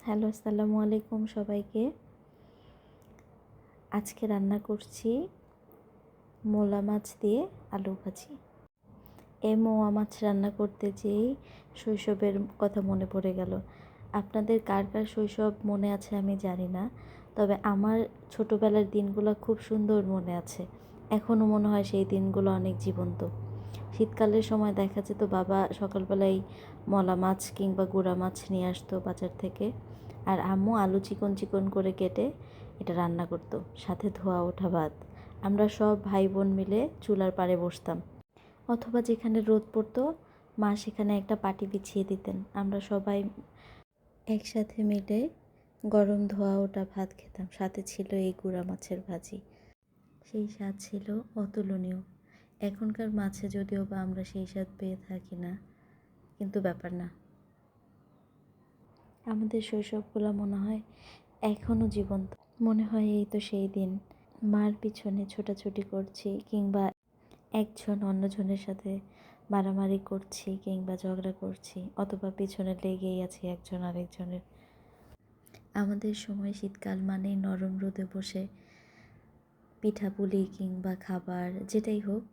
Hello, আসসালামু আলাইকুম সবাইকে। আজকে রান্না করছি মোলা মাছ দিয়ে আলু ভাজি। এই মোয়া মাছ রান্না করতে যেয়েই শৈশবের কথা মনে পড়ে গেল। আপনাদের কার কার শৈশব মনে আছে আমি জানি না, তবে আমার ছোটোবেলার দিনগুলো খুব সুন্দর মনে আছে। এখনও মনে হয় সেই দিনগুলো অনেক জীবন্ত। শীতকালের সময় দেখা যেত বাবা সকালবেলায় মলা মাছ কিংবা গুঁড়া মাছ নিয়ে আসতো বাজার থেকে, আর আম্মু আলু চিকন চিকন করে কেটে এটা রান্না করতো, সাথে ধোয়া ওঠা ভাত। আমরা সব ভাই বোন মিলে চুলার পাড়ে বসতাম, অথবা যেখানে রোদ পড়তো মা সেখানে একটা পাটি বিছিয়ে দিতেন। আমরা সবাই একসাথে মিলে গরম ধোয়া ওঠা ভাত খেতাম, সাথে ছিল এই গুঁড়া মাছের ভাজি। সেই স্বাদ ছিল অতুলনীয়। এখনকার মাছে যদিও বা আমরা সেই স্বাদ পেয়ে থাকি না, কিন্তু ব্যাপার না। আমাদের শৈশবগুলো মনে হয় এখনও জীবন্ত। মনে হয় এই তো সেই দিন, মার পিছনে ছোটাছুটি করছি, কিংবা একজন অন্যজনের সাথে মারামারি করছি কিংবা ঝগড়া করছি, অথবা পিছনে লেগেই আছি একজন আরেকজনের। আমাদের সময় শীতকাল মানেই নরম রোদে বসে পিঠাপুলি কিংবা খাবার যেটাই হোক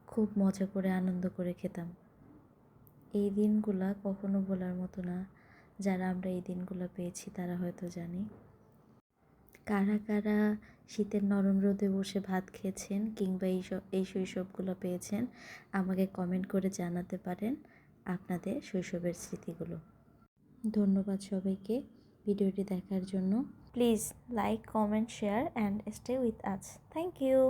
খুব মজা করে আনন্দ করে খেতাম। এই দিনগুলা কখনো ভোলার মতো না। যারা আমরা এই দিনগুলো পেয়েছি তারা হয়তো জানি। কারা কারা শীতের নরম রোদে বসে ভাত খেয়েছেন কিংবা এই শৈশবগুলো পেয়েছেন, আমাকে কমেন্ট করে জানাতে পারেন আপনাদের শৈশবের স্মৃতিগুলো। ধন্যবাদ সবাইকে ভিডিওটি দেখার জন্য। Please like, comment, share and stay with us. Thank you.